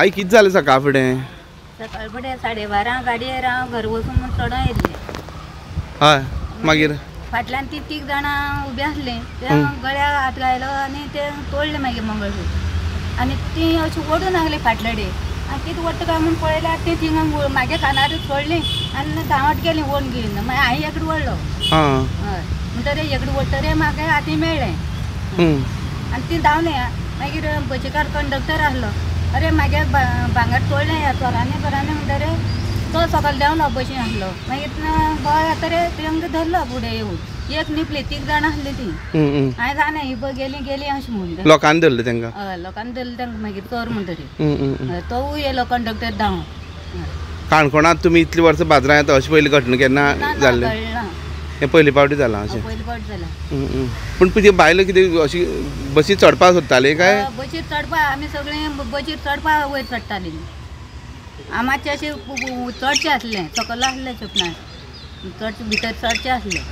आई किती जालें सकाळ फुडें? सकाळ फुडें 12:30 गाडयेर हांव घर वचून म्हूण चोडून येयल्लें. हय मागीर फाटल्यान तीग जाणां उबे आसले. ते गळ्याक हात घायलो आनी ते तोडलें मागीर मंगळसूत्र. आनी ती अशी ओडून लागली फाटल्याडे. आनी कितें ओडटा काय म्हूण पळयल्यार ती थिंगा म्हागे कानार सोडली आनी धांवत गेली ओन घेवन. मागीर हांवें एकडे ओडलो. हय म्हणटरेर एकडे ओडटरेर म्हाका हाती मेळ्ळें. आनी ती धांवली. मागीर बसीकार कंडक्टर आहलो. अरे म्हागे भांगर तोडलें ह्या चोरांनी म्हणटरेर तो सकयल देंवलो बशीन आहलो. मागीर गोंय येतरेर तेंका धरलो फुडें येवन. एक न्हिपली तीग जाणां आहली ती. हांवें जाणा ही पळय गेली अशें म्हणून. लोकांनी धरलें तेंकां? हय लोकांनी धरलें तेंकां मागीर चोर म्हणटरीर. तोवूय येयलो कंडक्टर धांवन. काणकोणांत तुमी इतलीं वर्सां बाजरां येता अशी पयली घटना केन्ना जाल्ली? हें पयली फावटी जालां अशें? पयली फावट जालां. पूण ती बायलो कितें अशी बसी चडपा सोदताली काय? बसीर चडपा आमी सगळीं बसीर चडपा वयर चडटालीं. हांव मातशें अशें चडचें आसलें सकयल आसलें चपणार. चड भितर चडचें आसलें.